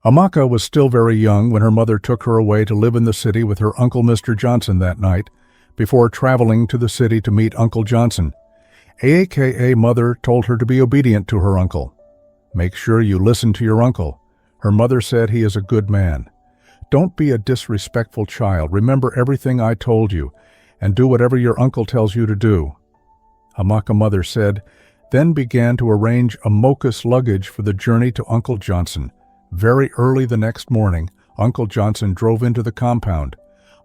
Amaka was still very young when her mother took her away to live in the city with her Uncle Mr. Johnson that night, before traveling to the city to meet Uncle Johnson. aka Mother told her to be obedient to her uncle. Make sure you listen to your uncle. Her mother said he is a good man. Don't be a disrespectful child. Remember everything I told you, and do whatever your uncle tells you to do. Amaka mother said, then began to arrange Amoka's luggage for the journey to Uncle Johnson. Very early the next morning, Uncle Johnson drove into the compound.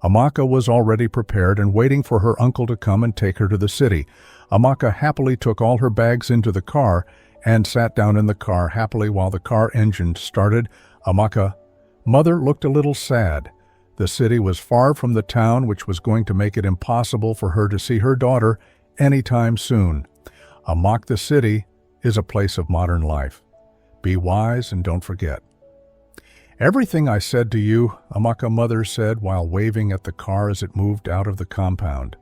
Amaka was already prepared and waiting for her uncle to come and take her to the city. Amaka happily took all her bags into the car and sat down in the car happily while the car engine started. Amaka mother looked a little sad. The city was far from the town, which was going to make it impossible for her to see her daughter anytime soon. The city is a place of modern life. Be wise and don't forget. Everything I said to you, Amaka mother said while waving at the car as it moved out of the compound.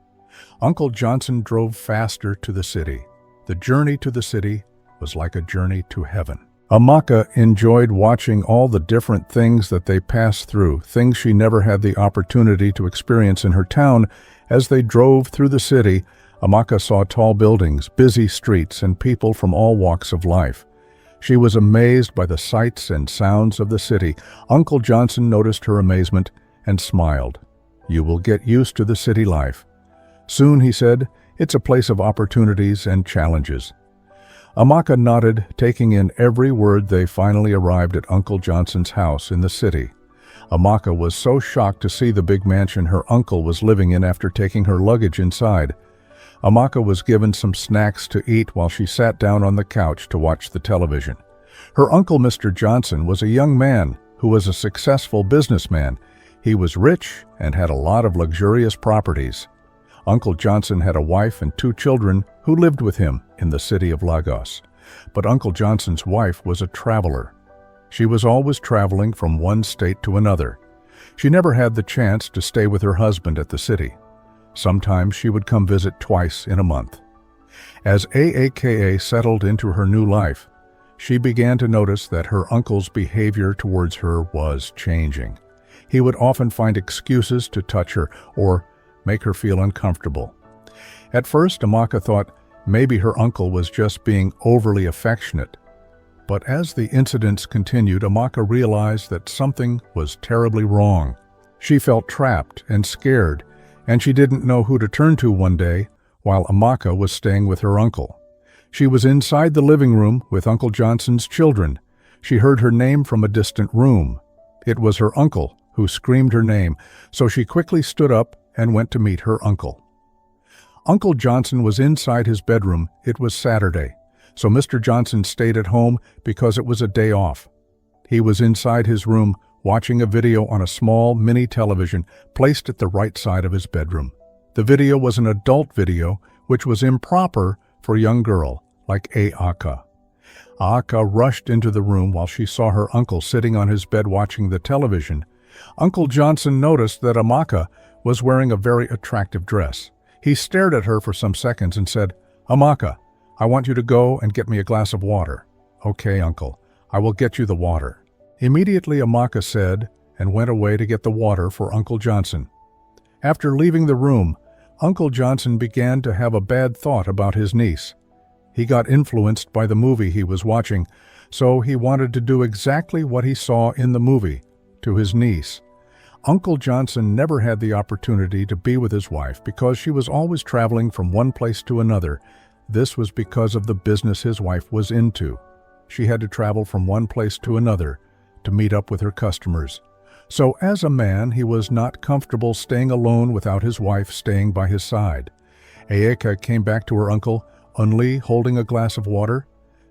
Uncle Johnson drove faster to the city. The journey to the city was like a journey to heaven. Amaka enjoyed watching all the different things that they passed through, things she never had the opportunity to experience in her town. As they drove through the city, Amaka saw tall buildings, busy streets, and people from all walks of life. She was amazed by the sights and sounds of the city. Uncle Johnson noticed her amazement and smiled. You will get used to the city life. Soon, he said, it's a place of opportunities and challenges. Amaka nodded, taking in every word. They finally arrived at Uncle Johnson's house in the city. Amaka was so shocked to see the big mansion her uncle was living in after taking her luggage inside. Amaka was given some snacks to eat while she sat down on the couch to watch the television. Her uncle, Mr. Johnson, was a young man who was a successful businessman. He was rich and had a lot of luxurious properties. Uncle Johnson had a wife and 2 children who lived with him in the city of Lagos. But Uncle Johnson's wife was a traveler. She was always traveling from one state to another. She never had the chance to stay with her husband at the city. Sometimes she would come visit twice in a month. As Aaka settled into her new life, she began to notice that her uncle's behavior towards her was changing. He would often find excuses to touch her or make her feel uncomfortable. At first, Amaka thought maybe her uncle was just being overly affectionate. But as the incidents continued, Amaka realized that something was terribly wrong. She felt trapped and scared, and she didn't know who to turn to one day while Amaka was staying with her uncle. She was inside the living room with Uncle Johnson's children. She heard her name from a distant room. It was her uncle who screamed her name, so she quickly stood up and went to meet her uncle. Uncle Johnson was inside his bedroom. It was Saturday, so Mr. Johnson stayed at home because it was a day off. He was inside his room watching a video on a small mini television placed at the right side of his bedroom. The video was an adult video, which was improper for a young girl like Aaka. Aaka rushed into the room while she saw her uncle sitting on his bed watching the television. Uncle Johnson noticed that Amaka was wearing a very attractive dress. He stared at her for some seconds and said, Amaka, I want you to go and get me a glass of water. Okay, uncle, I will get you the water. Immediately Amaka said and went away to get the water for Uncle Johnson. After leaving the room, Uncle Johnson began to have a bad thought about his niece. He got influenced by the movie he was watching, so he wanted to do exactly what he saw in the movie to his niece. Uncle Johnson never had the opportunity to be with his wife because she was always traveling from one place to another. This was because of the business his wife was into. She had to travel from one place to another to meet up with her customers. So as a man, he was not comfortable staying alone without his wife staying by his side. Aaka came back to her uncle, only holding a glass of water.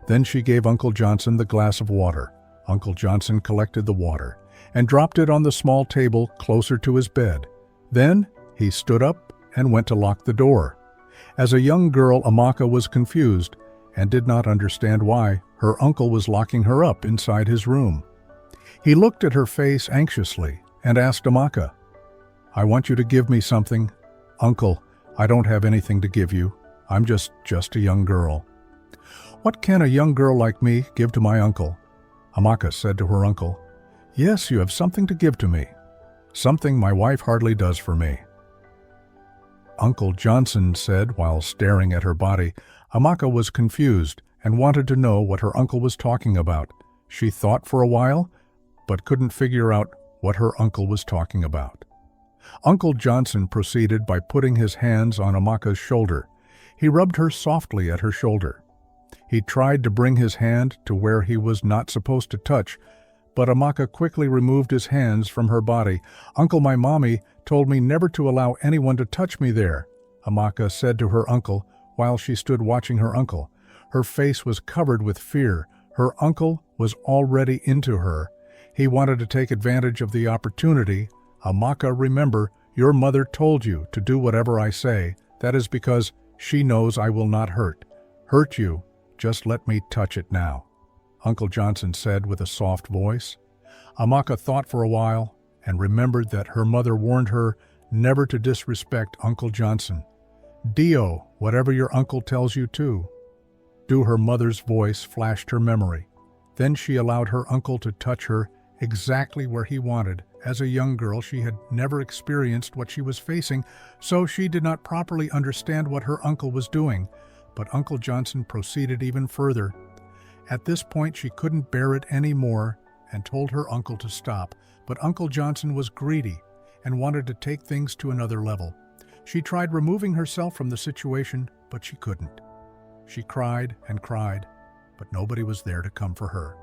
Then she gave Uncle Johnson the glass of water. Uncle Johnson collected the water and dropped it on the small table closer to his bed. Then he stood up and went to lock the door. As a young girl, Amaka was confused and did not understand why her uncle was locking her up inside his room. He looked at her face anxiously and asked Amaka, I want you to give me something. Uncle, I don't have anything to give you. I'm just a young girl. What can a young girl like me give to my uncle? Amaka said to her uncle, Yes, you have something to give to me. Something my wife hardly does for me. Uncle Johnson said while staring at her body. Amaka was confused and wanted to know what her uncle was talking about. She thought for a while, but couldn't figure out what her uncle was talking about. Uncle Johnson proceeded by putting his hands on Amaka's shoulder. He rubbed her softly at her shoulder. He tried to bring his hand to where he was not supposed to touch, but Amaka quickly removed his hands from her body. "Uncle, my mommy told me never to allow anyone to touch me there," Amaka said to her uncle while she stood watching her uncle. Her face was covered with fear. Her uncle was already into her. He wanted to take advantage of the opportunity. "Amaka, remember, your mother told you to do whatever I say. That is because she knows I will not hurt you. Just let me touch it now," Uncle Johnson said with a soft voice. Amaka thought for a while and remembered that her mother warned her never to disrespect Uncle Johnson. "Dio, whatever your uncle tells you to do," her mother's voice flashed her memory. Then she allowed her uncle to touch her exactly where he wanted. As a young girl, she had never experienced what she was facing, so she did not properly understand what her uncle was doing. But Uncle Johnson proceeded even further. At this point, she couldn't bear it anymore and told her uncle to stop. But Uncle Johnson was greedy and wanted to take things to another level. She tried removing herself from the situation, but she couldn't. She cried and cried, but nobody was there to come for her.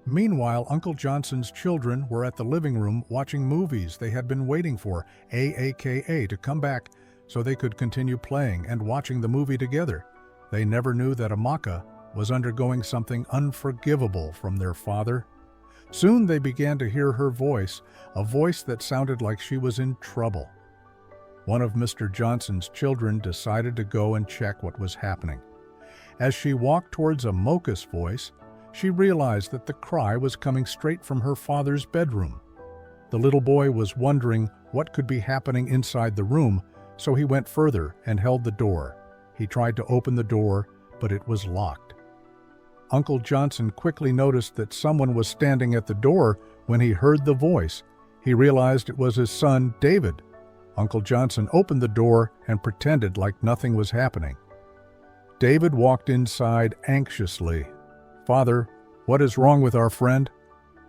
Meanwhile, Uncle Johnson's children were at the living room watching movies they had been waiting for AAKA to come back so they could continue playing and watching the movie together. They never knew that Amaka was undergoing something unforgivable from their father. Soon they began to hear her voice, a voice that sounded like she was in trouble. One of Mr. Johnson's children decided to go and check what was happening. As she walked towards Amoka's voice, she realized that the cry was coming straight from her father's bedroom. The little boy was wondering what could be happening inside the room, so he went further and held the door. He tried to open the door, but it was locked. Uncle Johnson quickly noticed that someone was standing at the door when he heard the voice. He realized it was his son, David. Uncle Johnson opened the door and pretended like nothing was happening. David walked inside anxiously. "Father, what is wrong with our friend?"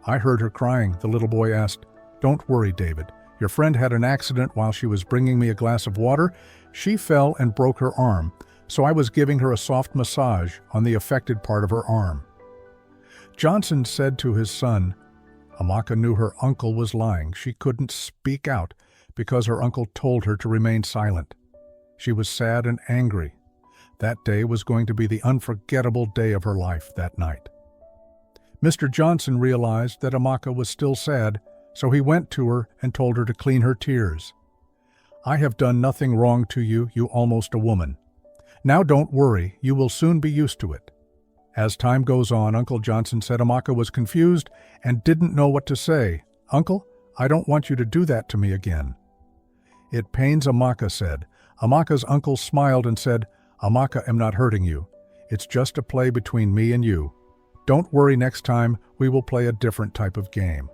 "I heard her crying," the little boy asked. "Don't worry, David. Your friend had an accident while she was bringing me a glass of water. She fell and broke her arm, so I was giving her a soft massage on the affected part of her arm." Johnson said to his son, Amaka knew her uncle was lying. She couldn't speak out because her uncle told her to remain silent. She was sad and angry. That day was going to be the unforgettable day of her life that night. Mr. Johnson realized that Amaka was still sad, so he went to her and told her to clean her tears. "I have done nothing wrong to you, you almost a woman. Now don't worry, you will soon be used to it." As time goes on, Uncle Johnson said Amaka was confused and didn't know what to say. "Uncle, I don't want you to do that to me again." "It pains Amaka," said. Amaka's uncle smiled and said, "Amaka, I'm not hurting you. It's just a play between me and you. Don't worry, next time we will play a different type of game."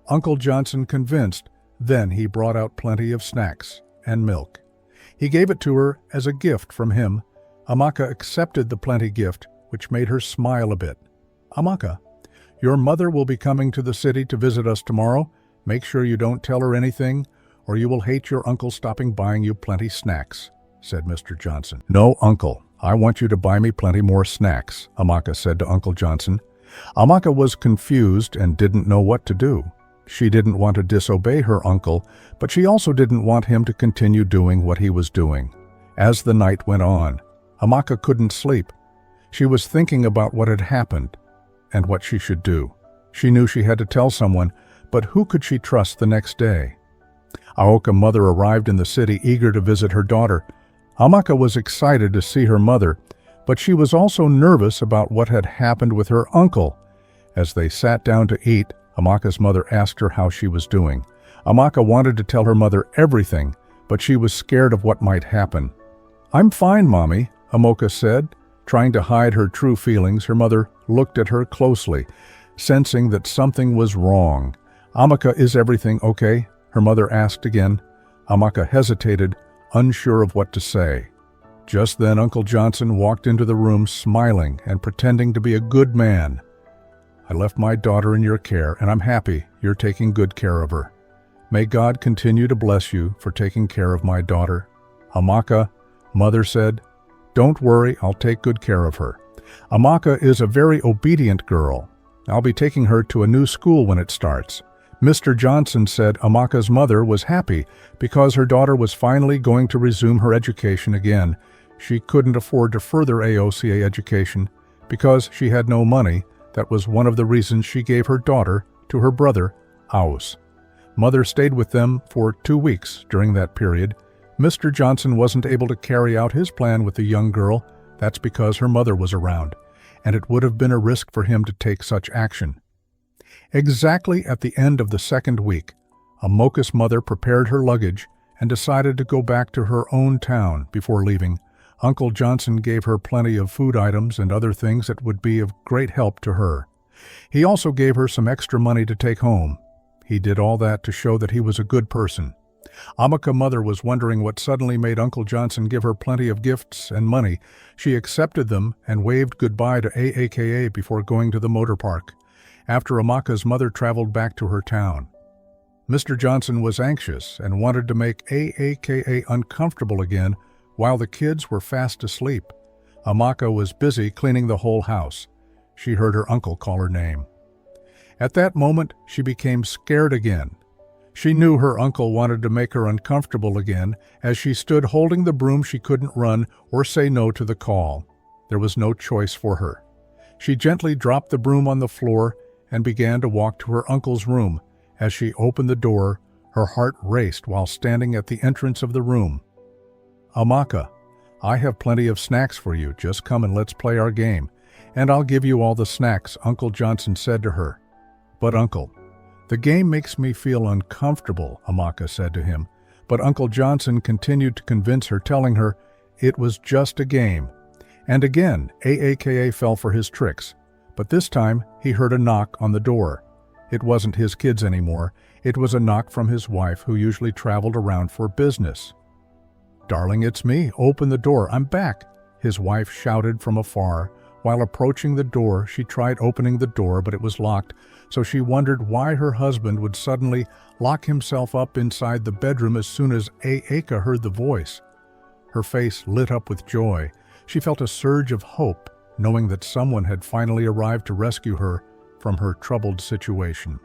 Uncle Johnson convinced. Then he brought out plenty of snacks and milk. He gave it to her as a gift from him. Amaka accepted the plenty gift, which made her smile a bit. "Amaka, your mother will be coming to the city to visit us tomorrow. Make sure you don't tell her anything, or you will hate your uncle stopping buying you plenty snacks," said Mr. Johnson. "No, Uncle, I want you to buy me plenty more snacks," Amaka said to Uncle Johnson. Amaka was confused and didn't know what to do. She didn't want to disobey her uncle, but she also didn't want him to continue doing what he was doing. As the night went on, Amaka couldn't sleep. She was thinking about what had happened and what she should do. She knew she had to tell someone, but who could she trust the next day? Aoka's mother arrived in the city eager to visit her daughter. Amaka was excited to see her mother, but she was also nervous about what had happened with her uncle. As they sat down to eat, Amaka's mother asked her how she was doing. Amaka wanted to tell her mother everything, but she was scared of what might happen. "I'm fine, Mommy," Amaka said. Trying to hide her true feelings, her mother looked at her closely, sensing that something was wrong. "Amaka, is everything okay?" her mother asked again. Amaka hesitated, unsure of what to say. Just then Uncle Johnson walked into the room smiling and pretending to be a good man. "I left my daughter in your care, and I'm happy you're taking good care of her. May God continue to bless you for taking care of my daughter." "Amaka," Mother said, "don't worry, I'll take good care of her. Amaka is a very obedient girl. I'll be taking her to a new school when it starts." Mr. Johnson said Amaka's mother was happy because her daughter was finally going to resume her education again. She couldn't afford to further AOCA education because she had no money. That was one of the reasons she gave her daughter to her brother, Aus. Mother stayed with them for 2 weeks during that period. Mr. Johnson wasn't able to carry out his plan with the young girl. That's because her mother was around, and it would have been a risk for him to take such action. Exactly at the end of the 2nd week, Amoka's mother prepared her luggage and decided to go back to her own town before leaving. Uncle Johnson gave her plenty of food items and other things that would be of great help to her. He also gave her some extra money to take home. He did all that to show that he was a good person. Amaka's mother was wondering what suddenly made Uncle Johnson give her plenty of gifts and money. She accepted them and waved goodbye to AAKA before going to the motor park. After Amaka's mother traveled back to her town, Mr. Johnson was anxious and wanted to make AAKA uncomfortable again while the kids were fast asleep. Amaka was busy cleaning the whole house. She heard her uncle call her name. At that moment, she became scared again. She knew her uncle wanted to make her uncomfortable again. As she stood holding the broom, she couldn't run or say no to the call. There was no choice for her. She gently dropped the broom on the floor and began to walk to her uncle's room. As she opened the door, her heart raced while standing at the entrance of the room. "Amaka, I have plenty of snacks for you. Just come and let's play our game, and I'll give you all the snacks," Uncle Johnson said to her. "But Uncle, the game makes me feel uncomfortable," Amaka said to him. But Uncle Johnson continued to convince her, telling her it was just a game. And again, AAKA fell for his tricks. But this time, he heard a knock on the door. It wasn't his kids anymore. It was a knock from his wife, who usually traveled around for business. "Darling, it's me. Open the door. I'm back," his wife shouted from afar. While approaching the door, she tried opening the door, but it was locked, so she wondered why her husband would suddenly lock himself up inside the bedroom as soon as Aaka heard the voice. Her face lit up with joy. She felt a surge of hope, knowing that someone had finally arrived to rescue her from her troubled situation.